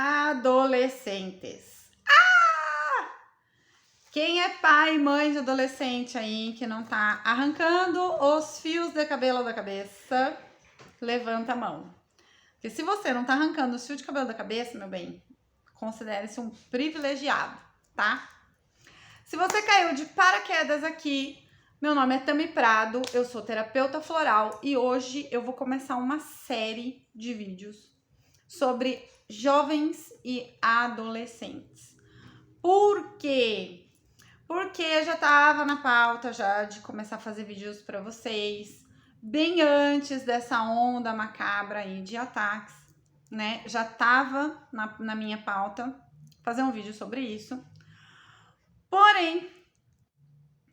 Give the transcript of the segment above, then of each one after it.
adolescentes. Quem é pai e mãe de adolescente aí que não tá arrancando os fios de cabelo da cabeça, levanta a mão. Porque se você não tá arrancando os fios de cabelo da cabeça, meu bem, considere-se um privilegiado, tá? Se você caiu de paraquedas aqui, meu nome é Tami Prado, eu sou terapeuta floral e hoje eu vou começar uma série de vídeos sobre jovens e adolescentes. Por quê? Porque eu já tava na pauta já de começar a fazer vídeos para vocês, bem antes dessa onda macabra aí de ataques, né? Já tava na minha pauta fazer um vídeo sobre isso. Porém,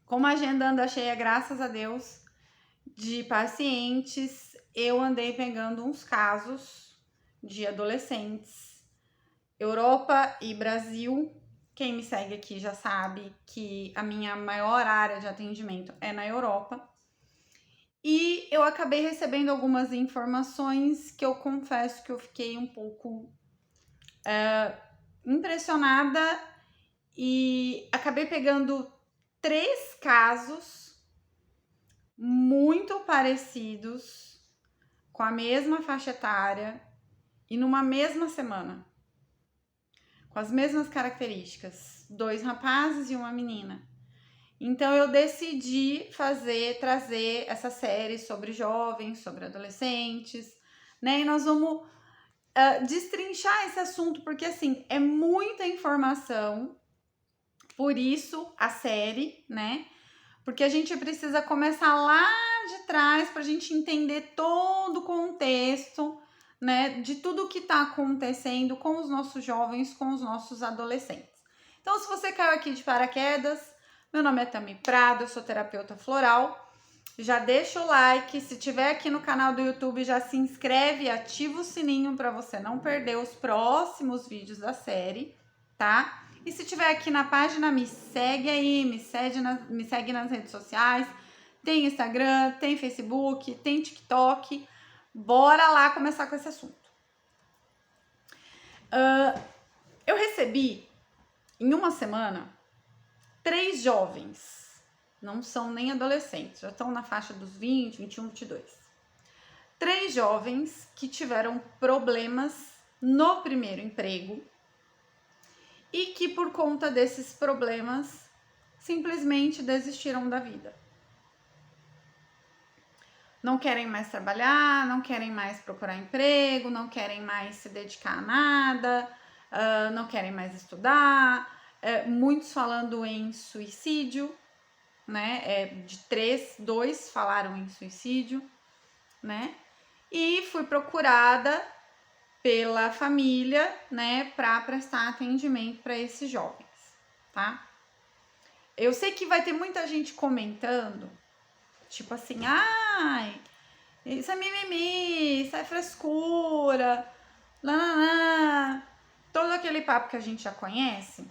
como a agenda anda cheia, graças a Deus, de pacientes, eu andei pegando uns casos de adolescentes, Europa e Brasil. Quem me segue aqui já sabe que a minha maior área de atendimento é na Europa. E eu acabei recebendo algumas informações que eu confesso que eu fiquei um pouco impressionada e acabei pegando 3 casos muito parecidos, com a mesma faixa etária e numa mesma semana. Com as mesmas características, 2 rapazes e uma menina. Então eu decidi trazer essa série sobre jovens, sobre adolescentes, né? E nós vamos destrinchar esse assunto, porque assim, é muita informação, por isso a série, né? Porque a gente precisa começar lá de trás para a gente entender todo o contexto, né, de tudo que está acontecendo com os nossos jovens, com os nossos adolescentes. Então, se você caiu aqui de paraquedas, meu nome é Tami Prado, eu sou terapeuta floral. Já deixa o like, se tiver aqui no canal do YouTube, já se inscreve e ativa o sininho para você não perder os próximos vídeos da série, tá? E se tiver aqui na página, me segue aí, me segue nas redes sociais. Tem Instagram, tem Facebook, tem TikTok. Bora lá começar com esse assunto. Eu recebi, em uma semana, 3 jovens. Não são nem adolescentes, já estão na faixa dos 20, 21, 22. 3 jovens que tiveram problemas no primeiro emprego e que, por conta desses problemas, simplesmente desistiram da vida. Não querem mais trabalhar, não querem mais procurar emprego, não querem mais se dedicar a nada, não querem mais estudar. Muitos falando em suicídio, né? De 3, 2 falaram em suicídio, né? E fui procurada pela família, né, para prestar atendimento para esses jovens, tá? Eu sei que vai ter muita gente comentando, tipo assim, ai, isso é mimimi, isso é frescura, nananã, todo aquele papo que a gente já conhece.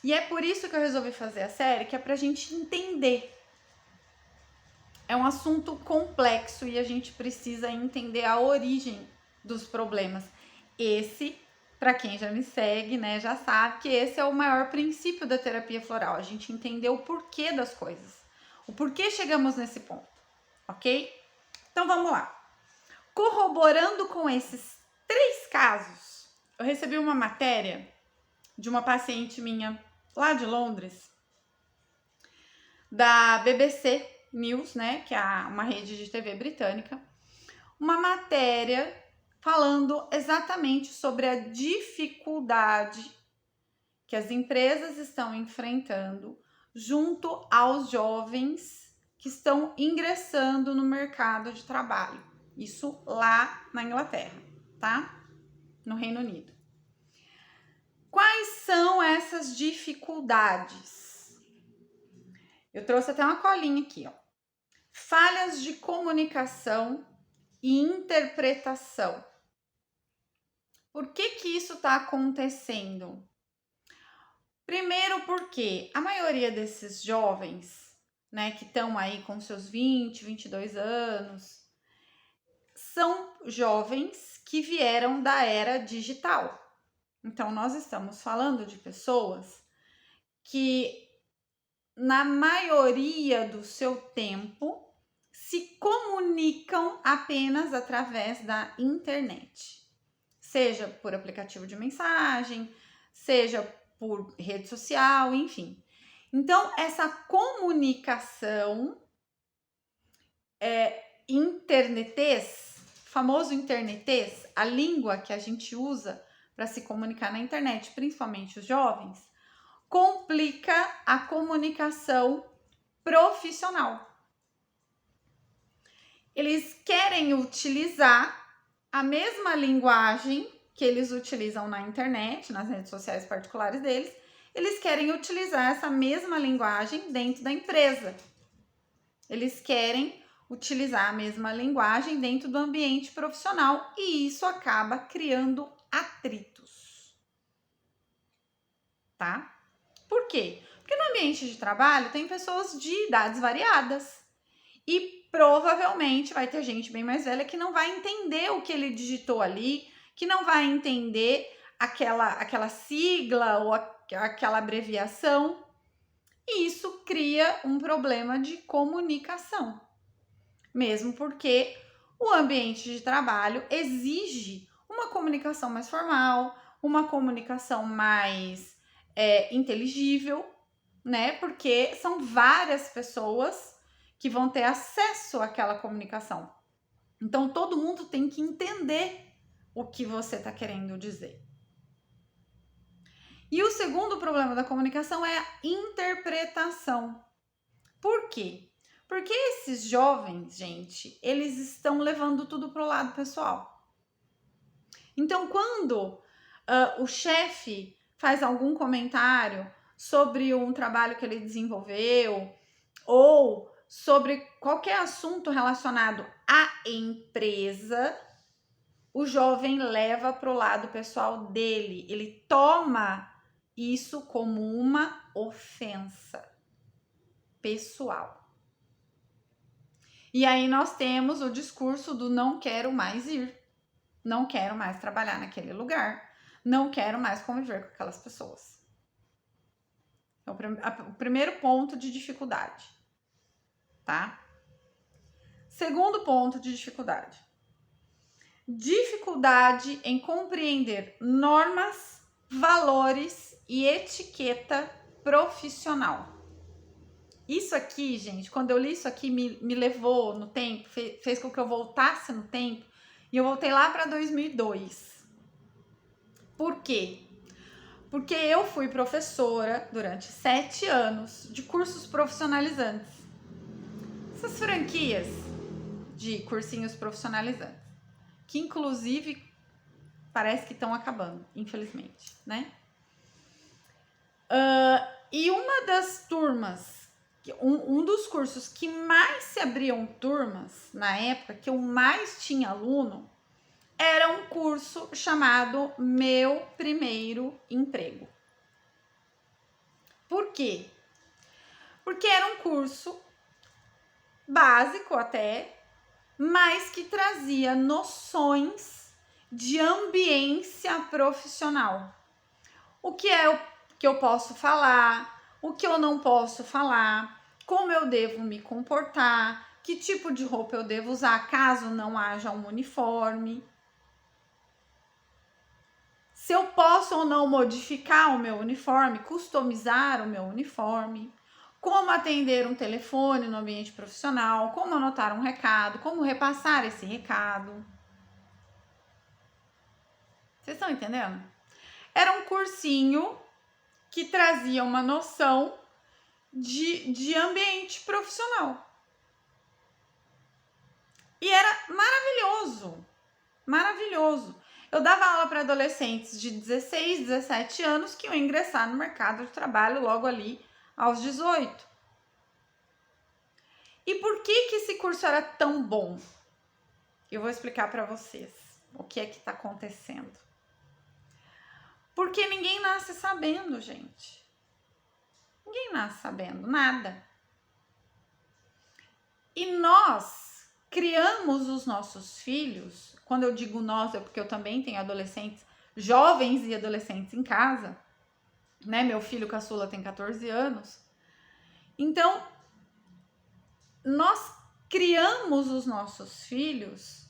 E é por isso que eu resolvi fazer a série, que é pra gente entender. É um assunto complexo e a gente precisa entender a origem dos problemas. Esse, para quem já me segue, né, já sabe que esse é o maior princípio da terapia floral. A gente entender o porquê das coisas. O porquê chegamos nesse ponto, ok? Então vamos lá. Corroborando com esses 3 casos, eu recebi uma matéria de uma paciente minha lá de Londres, da BBC News, né, que é uma rede de TV britânica, uma matéria falando exatamente sobre a dificuldade que as empresas estão enfrentando junto aos jovens que estão ingressando no mercado de trabalho. Isso lá na Inglaterra, tá? No Reino Unido. Quais são essas dificuldades? Eu trouxe até uma colinha aqui, ó. Falhas de comunicação e interpretação. Por que isso está acontecendo? Primeiro porque a maioria desses jovens, né, que estão aí com seus 20, 22 anos, são jovens que vieram da era digital, Então, nós estamos falando de pessoas que, na maioria do seu tempo, se comunicam apenas através da internet. Seja por aplicativo de mensagem, seja por rede social, enfim. Então, essa comunicação internetês, famoso internetês, a língua que a gente usa para se comunicar na internet, principalmente os jovens, complica a comunicação profissional. Eles querem utilizar a mesma linguagem que eles utilizam na internet, nas redes sociais particulares deles, eles querem utilizar essa mesma linguagem dentro da empresa. Eles querem utilizar a mesma linguagem dentro do ambiente profissional e isso acaba criando atritos. Tá? Por quê? Porque no ambiente de trabalho tem pessoas de idades variadas e provavelmente vai ter gente bem mais velha que não vai entender o que ele digitou ali, que não vai entender aquela sigla ou aquela abreviação. E isso cria um problema de comunicação. Mesmo porque o ambiente de trabalho exige uma comunicação mais formal, uma comunicação mais inteligível, né? Porque são várias pessoas que vão ter acesso àquela comunicação. Então, todo mundo tem que entender o que você está querendo dizer. E o segundo problema da comunicação é a interpretação. Por quê? Porque esses jovens, gente, eles estão levando tudo para o lado pessoal. Então, quando o chefe faz algum comentário sobre um trabalho que ele desenvolveu ou sobre qualquer assunto relacionado à empresa, o jovem leva para o lado pessoal dele. Ele toma isso como uma ofensa pessoal. E aí nós temos o discurso do não quero mais ir, não quero mais trabalhar naquele lugar, não quero mais conviver com aquelas pessoas. É o primeiro ponto de dificuldade, tá? Segundo ponto de dificuldade. Dificuldade em compreender normas, valores e etiqueta profissional. Isso aqui, gente, quando eu li isso aqui, me levou no tempo, fez com que eu voltasse no tempo, e eu voltei lá para 2002. Por quê? Porque eu fui professora durante 7 anos de cursos profissionalizantes. Essas franquias de cursinhos profissionalizantes, que inclusive parece que estão acabando, infelizmente, né? E uma das turmas, um dos cursos que mais se abriam turmas na época, que eu mais tinha aluno, era um curso chamado Meu Primeiro Emprego. Por quê? Porque era um curso básico até, mas que trazia noções de ambiência profissional. O que é o que eu posso falar, o que eu não posso falar, como eu devo me comportar, que tipo de roupa eu devo usar caso não haja um uniforme. Se eu posso ou não modificar o meu uniforme, customizar o meu uniforme, como atender um telefone no ambiente profissional, como anotar um recado, como repassar esse recado. Vocês estão entendendo? Era um cursinho que trazia uma noção de ambiente profissional. E era maravilhoso, maravilhoso. Eu dava aula para adolescentes de 16, 17 anos que iam ingressar no mercado de trabalho logo ali aos 18. E por que esse curso era tão bom? Eu vou explicar para vocês o que é que está acontecendo. Porque ninguém nasce sabendo, gente. Ninguém nasce sabendo nada. E nós criamos os nossos filhos, quando eu digo nós é porque eu também tenho adolescentes jovens e adolescentes em casa, né? Meu filho caçula tem 14 anos. Então, nós criamos os nossos filhos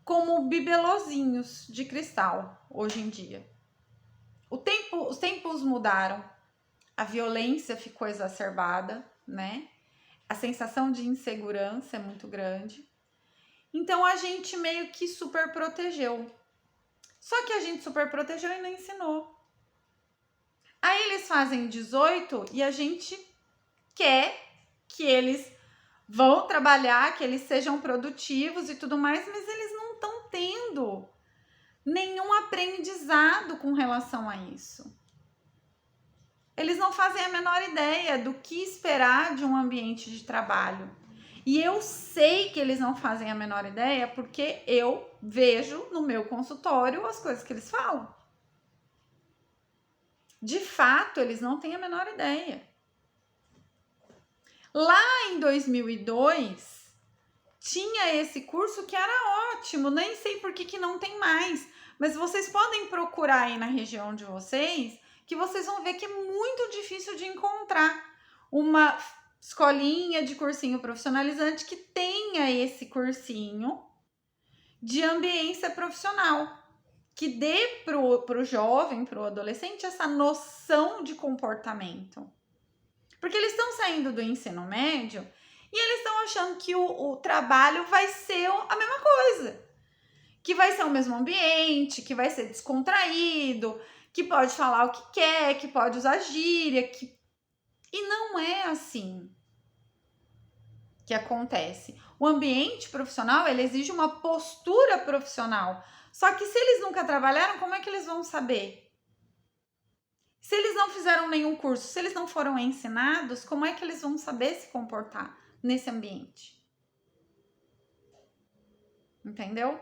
como bibelozinhos de cristal hoje em dia. Os tempos mudaram, a violência ficou exacerbada, né? A sensação de insegurança é muito grande. Então a gente meio que super protegeu. Só que a gente super protegeu e não ensinou. Aí eles fazem 18 e a gente quer que eles vão trabalhar, que eles sejam produtivos e tudo mais, mas eles não estão tendo nenhum aprendizado com relação a isso. Eles não fazem a menor ideia do que esperar de um ambiente de trabalho. E eu sei que eles não fazem a menor ideia porque eu vejo no meu consultório as coisas que eles falam. De fato, eles não têm a menor ideia. Lá em 2002, tinha esse curso que era ótimo, nem sei por que não tem mais, mas vocês podem procurar aí na região de vocês, que vocês vão ver que é muito difícil de encontrar uma escolinha de cursinho profissionalizante que tenha esse cursinho de ambiência profissional, que dê pro jovem, pro adolescente, essa noção de comportamento. Porque eles estão saindo do ensino médio e eles estão achando que o trabalho vai ser a mesma coisa. Que vai ser o mesmo ambiente, que vai ser descontraído, que pode falar o que quer, que pode usar gíria. E não é assim que acontece. O ambiente profissional, ele exige uma postura profissional. Só que se eles nunca trabalharam, como é que eles vão saber? Se eles não fizeram nenhum curso, se eles não foram ensinados, como é que eles vão saber se comportar nesse ambiente? Entendeu?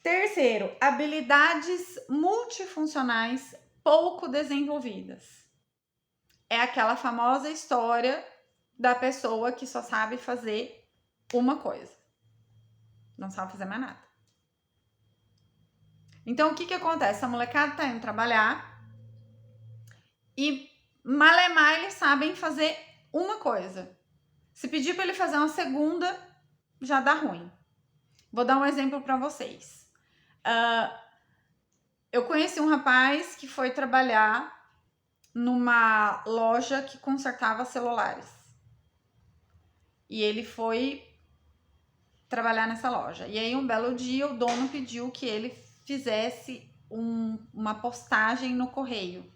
Terceiro, habilidades multifuncionais pouco desenvolvidas. É aquela famosa história da pessoa que só sabe fazer uma coisa. Não sabe fazer mais nada. Então, o que acontece? A molecada tá indo trabalhar e malemar eles sabem fazer uma coisa. Se pedir para ele fazer uma segunda, já dá ruim. Vou dar um exemplo para vocês. Eu conheci um rapaz que foi trabalhar numa loja que consertava celulares. E ele foi trabalhar nessa loja. E aí, um belo dia, o dono pediu que ele fizesse uma postagem no correio,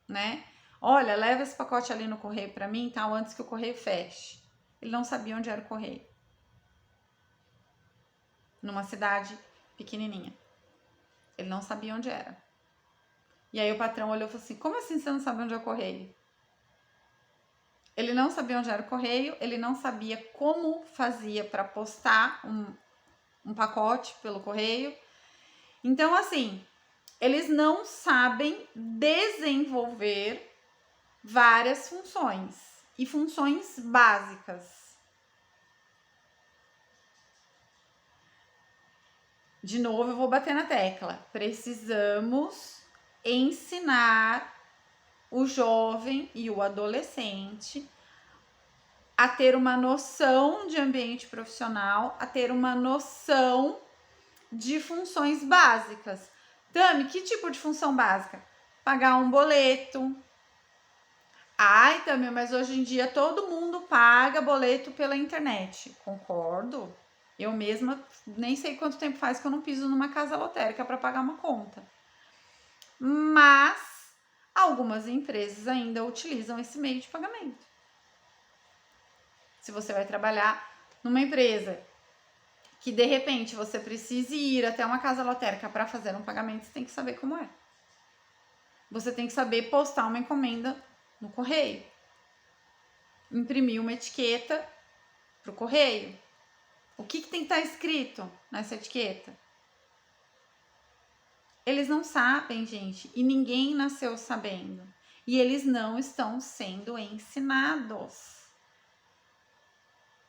né? Olha, leva esse pacote ali no correio para mim, tal, antes que o correio feche. Ele não sabia onde era o correio. Numa cidade pequenininha. Ele não sabia onde era. E aí o patrão olhou e falou assim, como assim você não sabe onde é o correio? Ele não sabia onde era o correio, ele não sabia como fazia para postar um pacote pelo correio. Então, assim, eles não sabem desenvolver várias funções e funções básicas. De novo, eu vou bater na tecla. Precisamos ensinar o jovem e o adolescente a ter uma noção de ambiente profissional, a ter uma noção de funções básicas. Tami, que tipo de função básica? Pagar um boleto. Ai, Tami, mas hoje em dia todo mundo paga boleto pela internet. Concordo. Eu mesma nem sei quanto tempo faz que eu não piso numa casa lotérica para pagar uma conta. Mas algumas empresas ainda utilizam esse meio de pagamento. Se você vai trabalhar numa empresa que de repente você precise ir até uma casa lotérica para fazer um pagamento, você tem que saber como é. Você tem que saber postar uma encomenda no correio, imprimir uma etiqueta pro correio. O que tem que estar escrito nessa etiqueta? Eles não sabem, gente, e ninguém nasceu sabendo. E eles não estão sendo ensinados,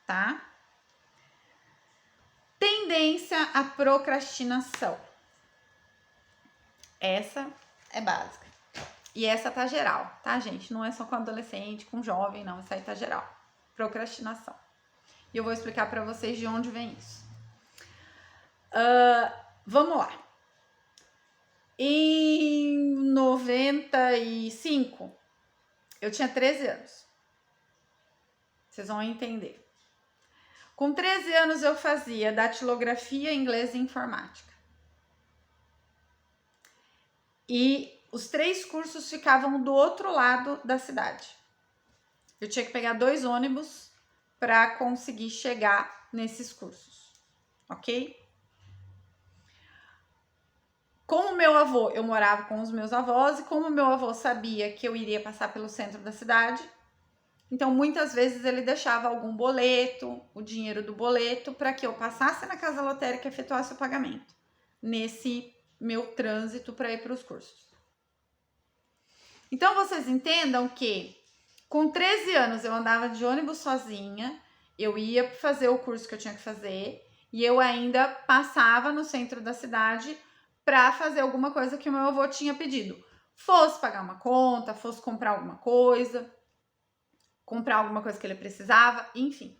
tá? Tendência à procrastinação. Essa é básica. E essa tá geral, tá, gente? Não é só com adolescente, com jovem, não. Essa aí tá geral. Procrastinação. E eu vou explicar pra vocês de onde vem isso. Vamos lá. Em 95, eu tinha 13 anos. Vocês vão entender. Com 13 anos eu fazia datilografia, inglês e informática. E os 3 cursos ficavam do outro lado da cidade. Eu tinha que pegar 2 ônibus para conseguir chegar nesses cursos, ok? Como meu avô, eu morava com os meus avós, e como meu avô sabia que eu iria passar pelo centro da cidade, então muitas vezes ele deixava algum boleto, o dinheiro do boleto, para que eu passasse na casa lotérica e efetuasse o pagamento nesse meu trânsito para ir para os cursos. Então vocês entendam que com 13 anos eu andava de ônibus sozinha, eu ia fazer o curso que eu tinha que fazer e eu ainda passava no centro da cidade para fazer alguma coisa que o meu avô tinha pedido. Fosse pagar uma conta, fosse comprar alguma coisa que ele precisava, enfim.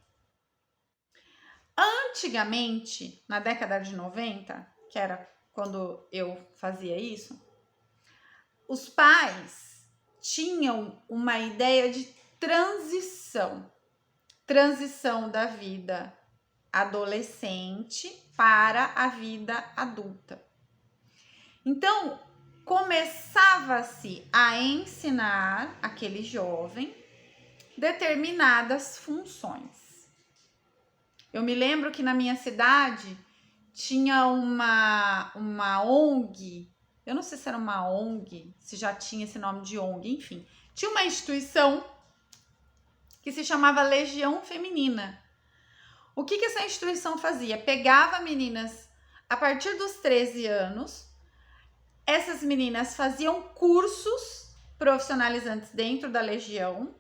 Antigamente, na década de 90, que era quando eu fazia isso, os pais tinham uma ideia de transição da vida adolescente para a vida adulta. Então, começava-se a ensinar aquele jovem determinadas funções. Eu me lembro que na minha cidade tinha uma ONG, eu não sei se era uma ONG, se já tinha esse nome de ONG, enfim. Tinha uma instituição que se chamava Legião Feminina. O que essa instituição fazia? Pegava meninas a partir dos 13 anos, essas meninas faziam cursos profissionalizantes dentro da Legião,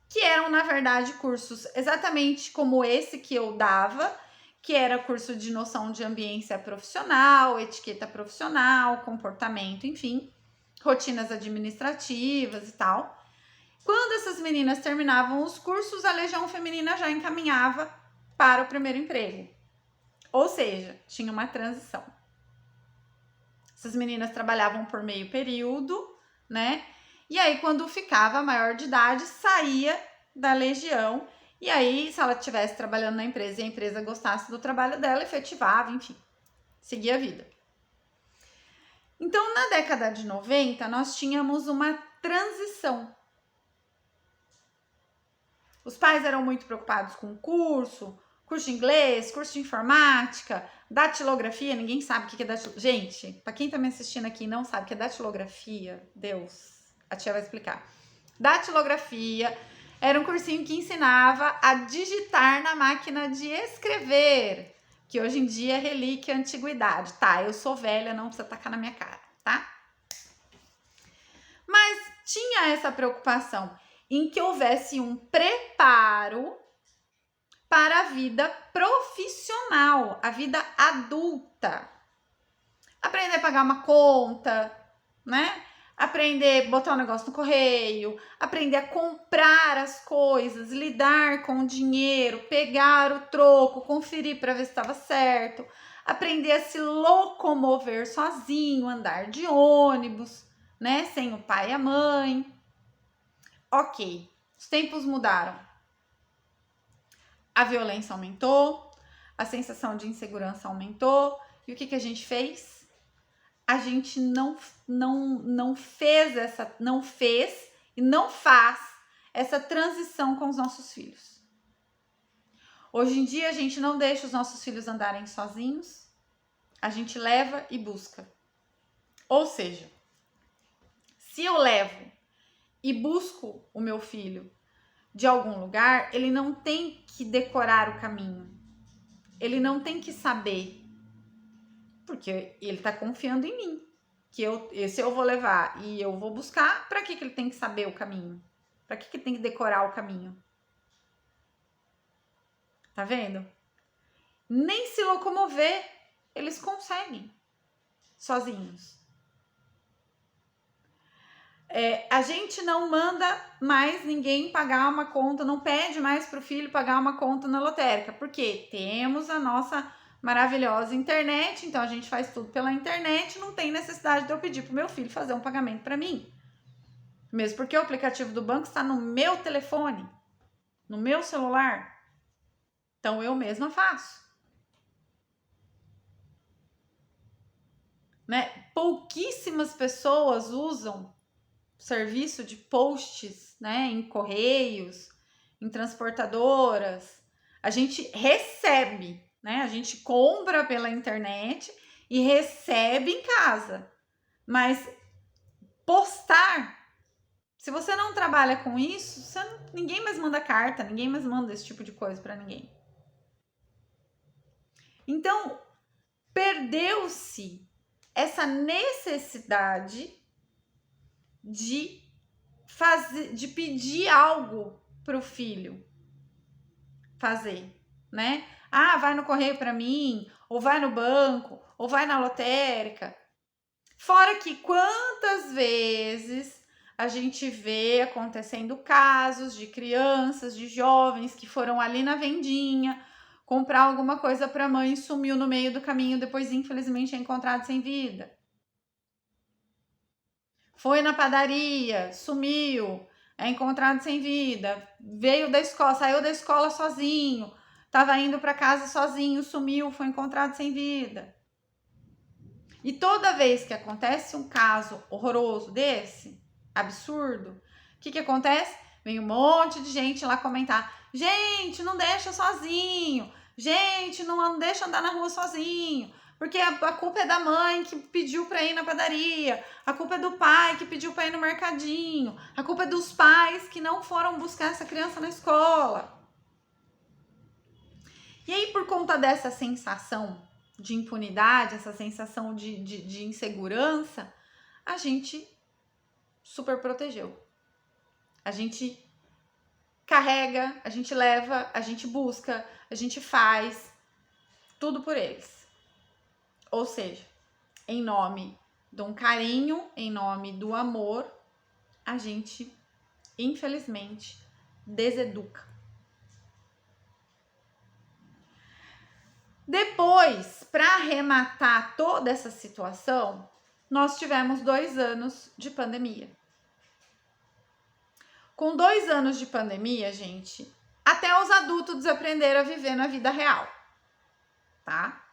que eram, na verdade, cursos exatamente como esse que eu dava, que era curso de noção de ambiência profissional, etiqueta profissional, comportamento, enfim, rotinas administrativas e tal. Quando essas meninas terminavam os cursos, a Legião Feminina já encaminhava para o primeiro emprego. Ou seja, tinha uma transição. Essas meninas trabalhavam por meio período, né? E aí, quando ficava maior de idade, saía da Legião. E aí, se ela estivesse trabalhando na empresa e a empresa gostasse do trabalho dela, efetivava, enfim, seguia a vida. Então, na década de 90, nós tínhamos uma transição. Os pais eram muito preocupados com o curso de inglês, curso de informática, datilografia, ninguém sabe o que é datilografia. Gente, para quem tá me assistindo aqui e não sabe o que é datilografia, Deus, a tia vai explicar. Datilografia era um cursinho que ensinava a digitar na máquina de escrever, que hoje em dia é relíquia antiguidade. Tá, eu sou velha, não precisa tacar na minha cara, tá? Mas tinha essa preocupação em que houvesse um preparo para a vida profissional, a vida adulta. Aprender a pagar uma conta, né? Aprender a botar um negócio no correio, aprender a comprar as coisas, lidar com o dinheiro, pegar o troco, conferir para ver se estava certo, aprender a se locomover sozinho, andar de ônibus, né? Sem o pai e a mãe. Ok, os tempos mudaram. A violência aumentou, a sensação de insegurança aumentou. E o que a gente fez? A gente não fez e não faz essa transição com os nossos filhos. Hoje em dia, a gente não deixa os nossos filhos andarem sozinhos. A gente leva e busca. Ou seja, se eu levo e busco o meu filho de algum lugar, ele não tem que decorar o caminho. Ele não tem que saber. Porque ele tá confiando em mim. Se eu vou levar e eu vou buscar, para que ele tem que saber o caminho? Para que ele tem que decorar o caminho? Tá vendo? Nem se locomover eles conseguem sozinhos. A gente não manda mais ninguém pagar uma conta, não pede mais para o filho pagar uma conta na lotérica, porque temos a nossa maravilhosa internet, então a gente faz tudo pela internet, não tem necessidade de eu pedir para o meu filho fazer um pagamento para mim. Mesmo porque o aplicativo do banco está no meu telefone, no meu celular. Então eu mesma faço. Né? Pouquíssimas pessoas usam serviço de posts, né, em correios, em transportadoras. A gente recebe, né? A gente compra pela internet e recebe em casa. Mas postar, se você não trabalha com isso, ninguém mais manda carta, ninguém mais manda esse tipo de coisa para ninguém. Então, perdeu-se essa necessidade de pedir algo para o filho fazer, né? Ah, vai no correio para mim, ou vai no banco, ou vai na lotérica. Fora que quantas vezes a gente vê acontecendo casos de crianças, de jovens que foram ali na vendinha comprar alguma coisa para a mãe e sumiu no meio do caminho, depois infelizmente é encontrado sem vida. Foi na padaria, sumiu, é encontrado sem vida, veio da escola, saiu da escola sozinho, estava indo para casa sozinho, sumiu, foi encontrado sem vida. E toda vez que acontece um caso horroroso desse, absurdo, o que acontece? Vem um monte de gente lá comentar: gente, não deixa sozinho, gente, não deixa andar na rua sozinho, porque a culpa é da mãe que pediu para ir na padaria, a culpa é do pai que pediu para ir no mercadinho, a culpa é dos pais que não foram buscar essa criança na escola. E aí, por conta dessa sensação de impunidade, essa sensação de insegurança, a gente super protegeu. A gente carrega, a gente leva, a gente busca, a gente faz tudo por eles. Ou seja, em nome de um carinho, em nome do amor, a gente, infelizmente, deseduca. Depois, para arrematar toda essa situação, nós tivemos 2 anos de pandemia. Com 2 anos de pandemia, gente, até os adultos desaprenderam a viver na vida real, tá?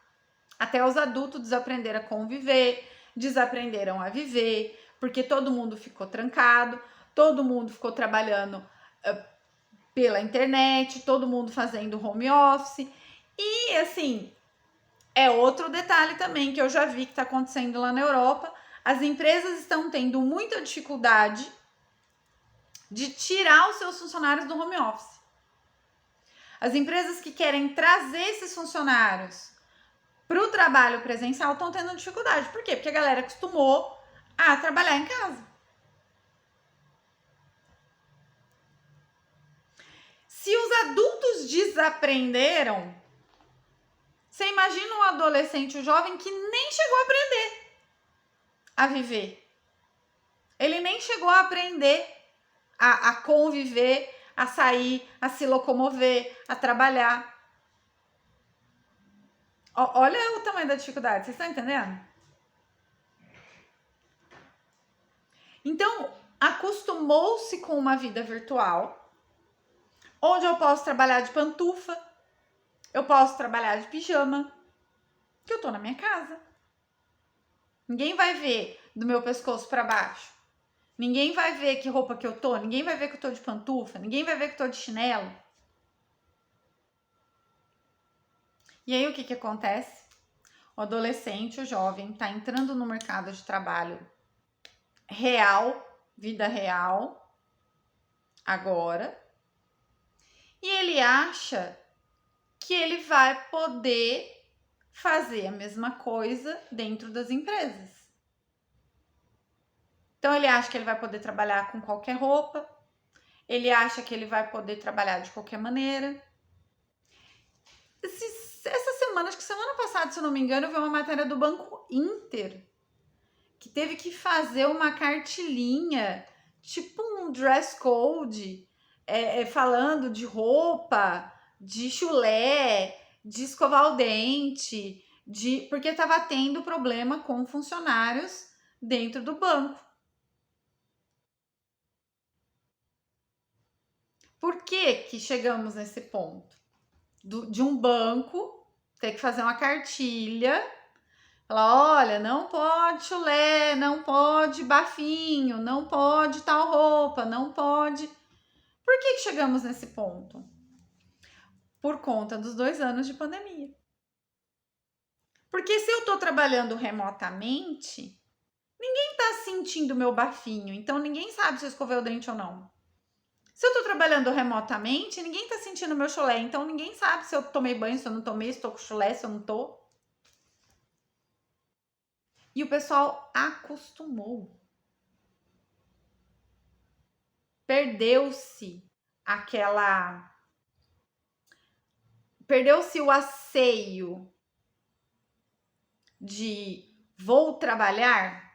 Até os adultos desaprenderam a conviver, desaprenderam a viver, porque todo mundo ficou trancado, todo mundo ficou trabalhando pela internet, todo mundo fazendo home office. E assim, é outro detalhe também que eu já vi que está acontecendo lá na Europa. As empresas estão tendo muita dificuldade de tirar os seus funcionários do home office. As empresas que querem trazer esses funcionários para o trabalho presencial estão tendo dificuldade. Por quê? Porque a galera acostumou a trabalhar em casa. Se os adultos desaprenderam, você imagina um adolescente, um jovem que nem chegou a aprender a viver. Ele nem chegou a aprender a conviver, a sair, a se locomover, a trabalhar. Olha o tamanho da dificuldade, vocês estão entendendo? Então, acostumou-se com uma vida virtual, onde eu posso trabalhar de pantufa, eu posso trabalhar de pijama, que eu tô na minha casa. Ninguém vai ver do meu pescoço para baixo. Ninguém vai ver que roupa que eu tô, ninguém vai ver que eu tô de pantufa, ninguém vai ver que eu tô de chinelo. E aí o que acontece? O adolescente, o jovem, tá entrando no mercado de trabalho real, vida real, agora, e ele acha que ele vai poder fazer a mesma coisa dentro das empresas. Então ele acha que ele vai poder trabalhar com qualquer roupa, ele acha que ele vai poder trabalhar de qualquer maneira. Essa semana, acho que semana passada, se eu não me engano, eu vi uma matéria do Banco Inter que teve que fazer uma cartilinha, tipo um dress code, falando de roupa, de chulé, de escovar o dente, porque estava tendo problema com funcionários dentro do banco. Por que chegamos nesse ponto? De um banco ter que fazer uma cartilha, falar, olha, não pode chulé, não pode bafinho, não pode tal roupa, não pode. Por que chegamos nesse ponto? Por conta dos 2 anos de pandemia. Porque se eu estou trabalhando remotamente, ninguém está sentindo meu bafinho, então ninguém sabe se eu escovei o dente ou não. Se eu tô trabalhando remotamente, ninguém tá sentindo meu chulé, então ninguém sabe se eu tomei banho, se eu não tomei, se tô com chulé, se eu não tô. E o pessoal acostumou. Perdeu-se o asseio de vou trabalhar,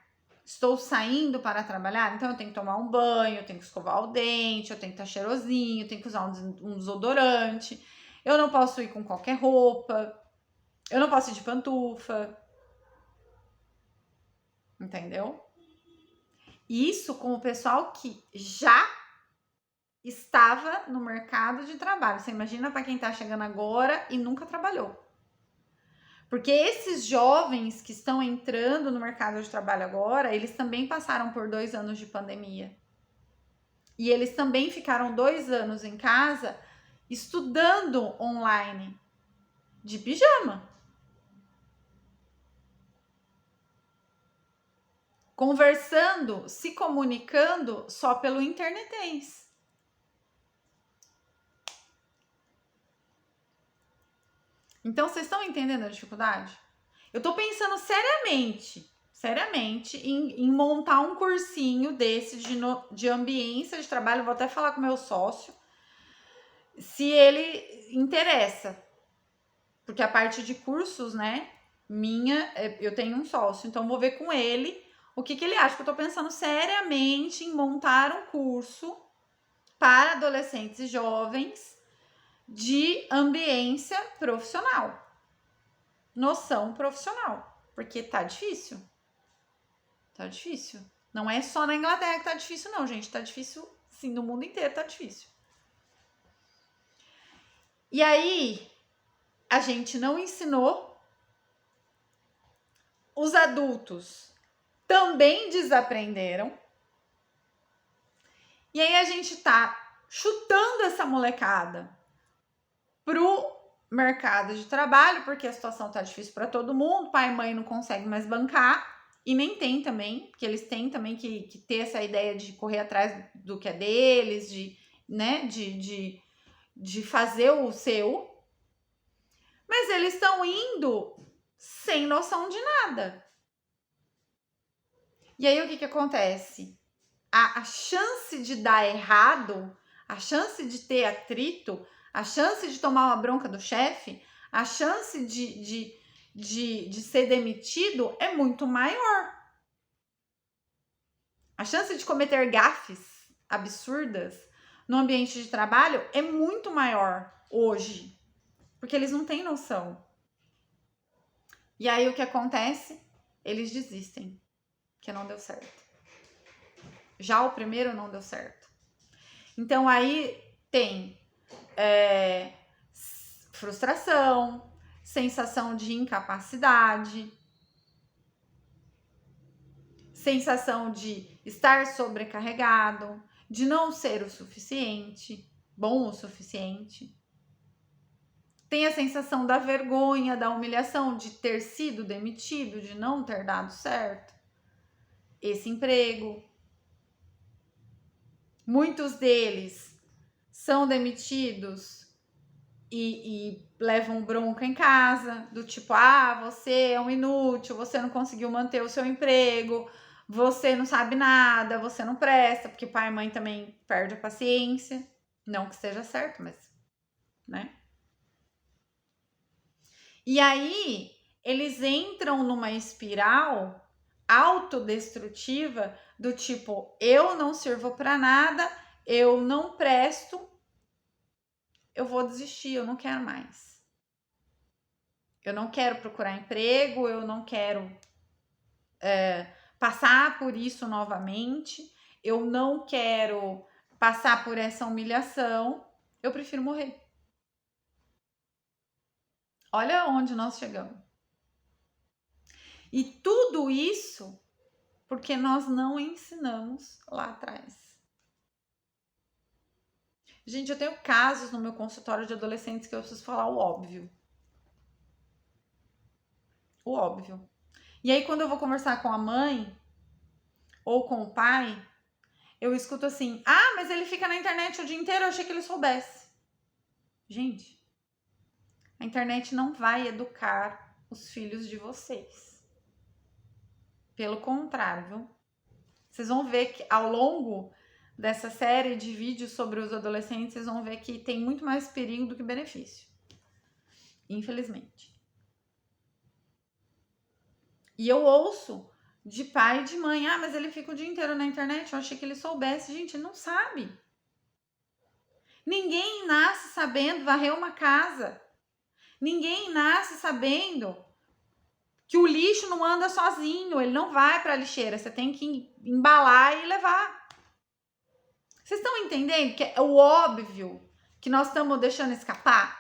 estou saindo para trabalhar, então eu tenho que tomar um banho, eu tenho que escovar o dente, eu tenho que estar cheirosinho, eu tenho que usar um desodorante, eu não posso ir com qualquer roupa, eu não posso ir de pantufa, entendeu? Isso com o pessoal que já estava no mercado de trabalho. Você imagina para quem está chegando agora e nunca trabalhou. Porque esses jovens que estão entrando no mercado de trabalho agora, eles também passaram por 2 anos de pandemia. E eles também ficaram 2 anos em casa estudando online, de pijama. Conversando, se comunicando só pelo internetês. Então, vocês estão entendendo a dificuldade? Eu tô pensando seriamente em montar um cursinho desse de ambiência de trabalho. Vou até falar com meu sócio, se ele interessa. Porque a parte de cursos, né, eu tenho um sócio, então vou ver com ele o que ele acha. Eu tô pensando seriamente em montar um curso para adolescentes e jovens de ambiência profissional. Noção profissional, porque tá difícil. Tá difícil. Não é só na Inglaterra que tá difícil, não, gente. Tá difícil, sim, no mundo inteiro tá difícil. E aí, a gente não ensinou. Os adultos também desaprenderam. E aí a gente tá chutando essa molecada pro mercado de trabalho, porque a situação tá difícil para todo mundo, pai e mãe não conseguem mais bancar, e nem tem também, porque eles têm também que ter essa ideia de correr atrás do que é deles, de fazer o seu. Mas eles estão indo sem noção de nada. E aí o que acontece? A chance de dar errado, a chance de ter atrito, a chance de tomar uma bronca do chefe, a chance de ser demitido é muito maior. A chance de cometer gafes absurdas no ambiente de trabalho é muito maior hoje, porque eles não têm noção. E aí o que acontece? Eles desistem, que não deu certo. Já o primeiro não deu certo. Então aí tem frustração, sensação de incapacidade, sensação de estar sobrecarregado, de não ser o suficiente, bom o suficiente. Tem a sensação da vergonha, da humilhação, de ter sido demitido, de não ter dado certo esse emprego. Muitos deles são demitidos e levam bronca em casa, do tipo, você é um inútil, você não conseguiu manter o seu emprego, você não sabe nada, você não presta, porque pai e mãe também perdem a paciência. Não que esteja certo, mas, né? E aí, eles entram numa espiral autodestrutiva do tipo, eu não sirvo para nada, eu não presto, eu vou desistir, eu não quero mais. Eu não quero procurar emprego, eu não quero passar por isso novamente, eu não quero passar por essa humilhação, eu prefiro morrer. Olha onde nós chegamos. E tudo isso porque nós não ensinamos lá atrás. Gente, eu tenho casos no meu consultório de adolescentes que eu preciso falar o óbvio. O óbvio. E aí, quando eu vou conversar com a mãe ou com o pai, eu escuto assim: ah, mas ele fica na internet o dia inteiro, eu achei que ele soubesse. Gente, a internet não vai educar os filhos de vocês. Pelo contrário, viu? Vocês vão ver que ao longo dessa série de vídeos sobre os adolescentes, vocês vão ver que tem muito mais perigo do que benefício. Infelizmente. E eu ouço de pai e de mãe, ah, mas ele fica o dia inteiro na internet, eu achei que ele soubesse. Gente, ele não sabe. Ninguém nasce sabendo varrer uma casa. Ninguém nasce sabendo que o lixo não anda sozinho, ele não vai para a lixeira, você tem que embalar e levar. Vocês estão entendendo que é o óbvio que nós estamos deixando escapar?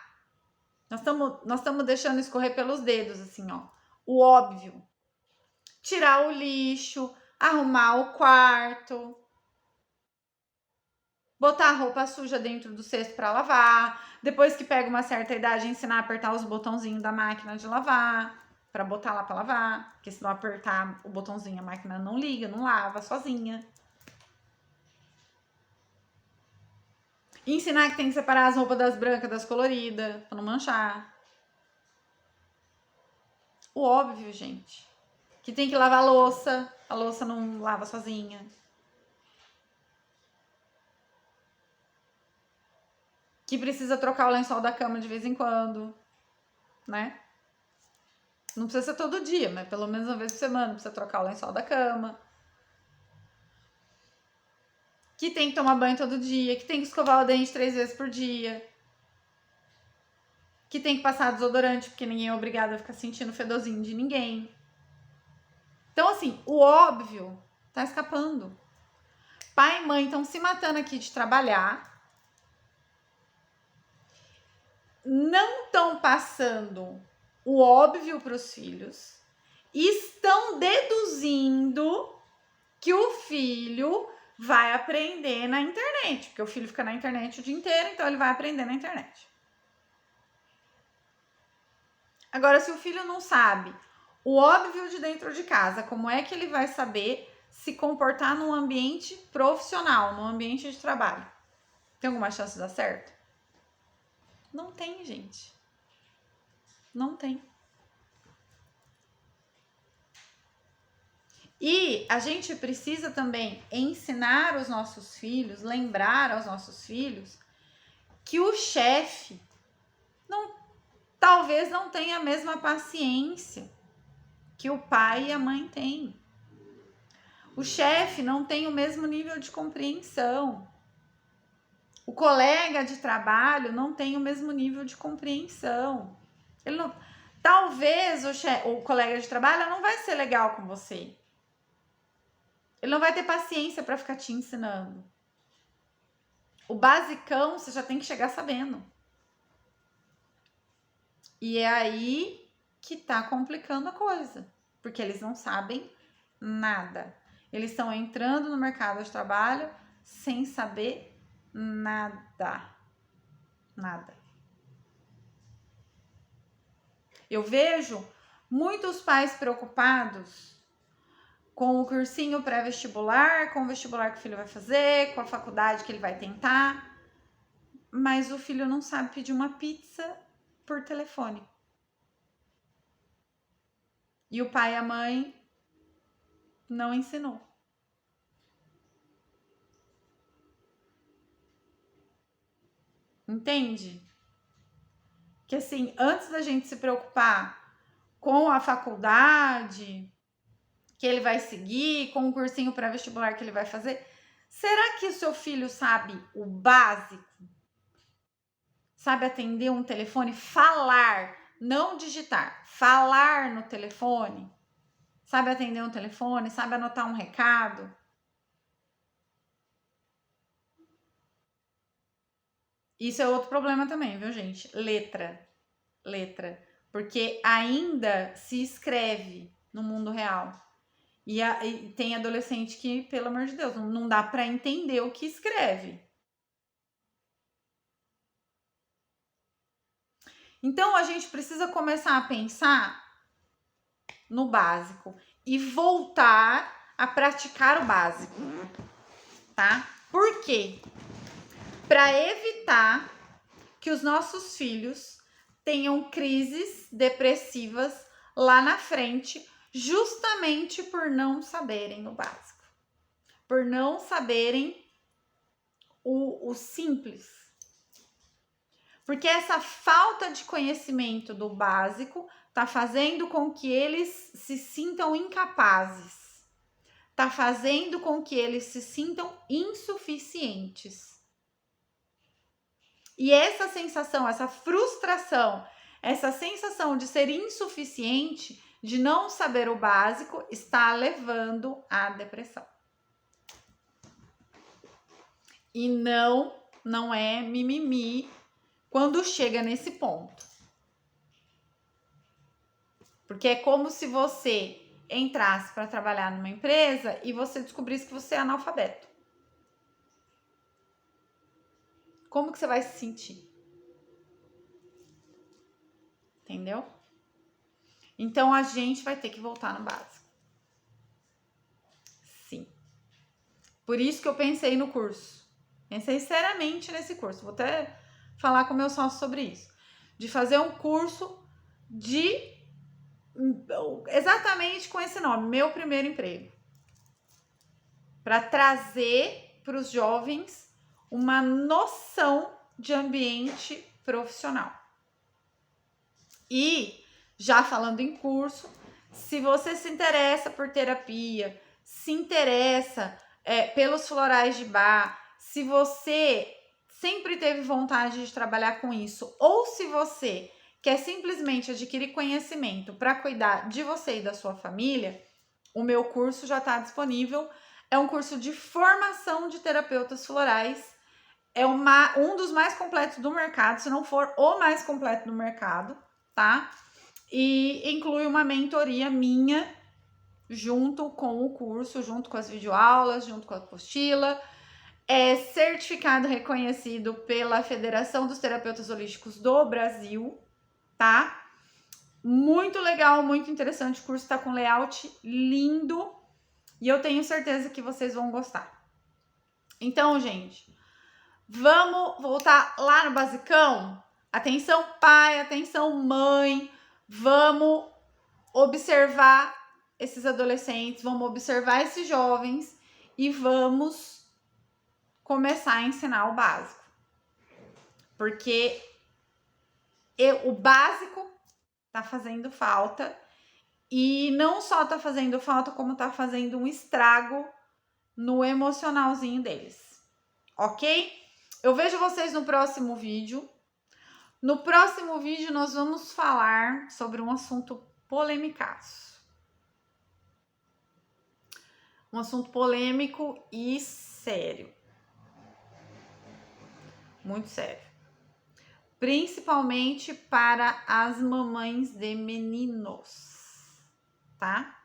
Nós estamos deixando escorrer pelos dedos, assim, ó. O óbvio. Tirar o lixo, arrumar o quarto, botar a roupa suja dentro do cesto para lavar. Depois que pega uma certa idade, ensinar a apertar os botãozinhos da máquina de lavar, para botar lá para lavar. Porque se não apertar o botãozinho, a máquina não liga, não lava sozinha. E ensinar que tem que separar as roupas das brancas das coloridas, para não manchar. O óbvio, gente. Que tem que lavar a louça não lava sozinha. Que precisa trocar o lençol da cama de vez em quando, né? Não precisa ser todo dia, mas pelo menos uma vez por semana precisa trocar o lençol da cama. Que tem que tomar banho todo dia, que tem que escovar o dente 3 vezes por dia. Que tem que passar desodorante, porque ninguém é obrigado a ficar sentindo fedorzinho de ninguém. Então, assim, o óbvio tá escapando. Pai e mãe estão se matando aqui de trabalhar. Não estão passando o óbvio para os filhos. Estão deduzindo que o filho vai aprender na internet. Porque o filho fica na internet o dia inteiro, então ele vai aprender na internet. Agora, se o filho não sabe o óbvio de dentro de casa, como é que ele vai saber se comportar num ambiente profissional, num ambiente de trabalho? Tem alguma chance de dar certo? Não tem, gente. Não tem. E a gente precisa também ensinar os nossos filhos, lembrar aos nossos filhos que o chefe talvez não tenha a mesma paciência que o pai e a mãe têm. O chefe não tem o mesmo nível de compreensão. O colega de trabalho não tem o mesmo nível de compreensão. Ele não, talvez o colega de trabalho não vai ser legal com você. Ele não vai ter paciência para ficar te ensinando. O basicão você já tem que chegar sabendo. E é aí que tá complicando a coisa, porque eles não sabem nada. Eles estão entrando no mercado de trabalho sem saber nada. Nada. Eu vejo muitos pais preocupados com o cursinho pré-vestibular, com o vestibular que o filho vai fazer, com a faculdade que ele vai tentar, mas o filho não sabe pedir uma pizza por telefone. E o pai e a mãe não ensinou. Entende? Que assim, antes da gente se preocupar com a faculdade, que ele vai seguir, com o cursinho pré-vestibular que ele vai fazer. Será que o seu filho sabe o básico? Sabe atender um telefone? Falar, não digitar. Falar no telefone? Sabe atender um telefone? Sabe anotar um recado? Isso é outro problema também, viu, gente? Letra. Porque ainda se escreve no mundo real. E tem adolescente que, pelo amor de Deus, não dá para entender o que escreve. Então, a gente precisa começar a pensar no básico e voltar a praticar o básico, tá? Por quê? Para evitar que os nossos filhos tenham crises depressivas lá na frente, justamente por não saberem o básico, por não saberem o simples. Porque essa falta de conhecimento do básico tá fazendo com que eles se sintam incapazes, tá fazendo com que eles se sintam insuficientes. E essa sensação, essa frustração, essa sensação de ser insuficiente, de não saber o básico, está levando à depressão. E não é mimimi quando chega nesse ponto. Porque é como se você entrasse para trabalhar numa empresa e você descobrisse que você é analfabeto. Como que você vai se sentir? Entendeu? Então, a gente vai ter que voltar no básico. Sim. Por isso que eu pensei no curso. Pensei seriamente nesse curso. Vou até falar com o meu sócio sobre isso. De fazer um curso exatamente com esse nome, Meu Primeiro Emprego. Para trazer para os jovens uma noção de ambiente profissional. E, já falando em curso, se você se interessa por terapia, se interessa pelos florais de bar, se você sempre teve vontade de trabalhar com isso, ou se você quer simplesmente adquirir conhecimento para cuidar de você e da sua família, o meu curso já está disponível. É um curso de formação de terapeutas florais. É um dos mais completos do mercado, se não for o mais completo do mercado, tá? E inclui uma mentoria minha junto com o curso, junto com as videoaulas, junto com a apostila. É certificado reconhecido pela Federação dos Terapeutas Holísticos do Brasil, tá? Muito legal, muito interessante. O curso tá com layout lindo e eu tenho certeza que vocês vão gostar. Então, gente, vamos voltar lá no basicão? Atenção pai, atenção mãe, vamos observar esses adolescentes, vamos observar esses jovens e vamos começar a ensinar o básico. Porque o básico tá fazendo falta e não só tá fazendo falta, como tá fazendo um estrago no emocionalzinho deles, ok? Eu vejo vocês no próximo vídeo. No próximo vídeo nós vamos falar sobre um assunto polêmicaço. Um assunto polêmico e sério. Muito sério. Principalmente para as mamães de meninos, tá?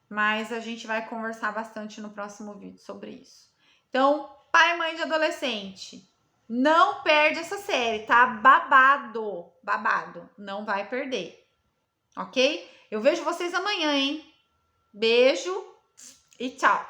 Mas a gente vai conversar bastante no próximo vídeo sobre isso. Então, pai e mãe de adolescente, não perde essa série, tá? Babado, não vai perder, ok? Eu vejo vocês amanhã, hein? Beijo e tchau!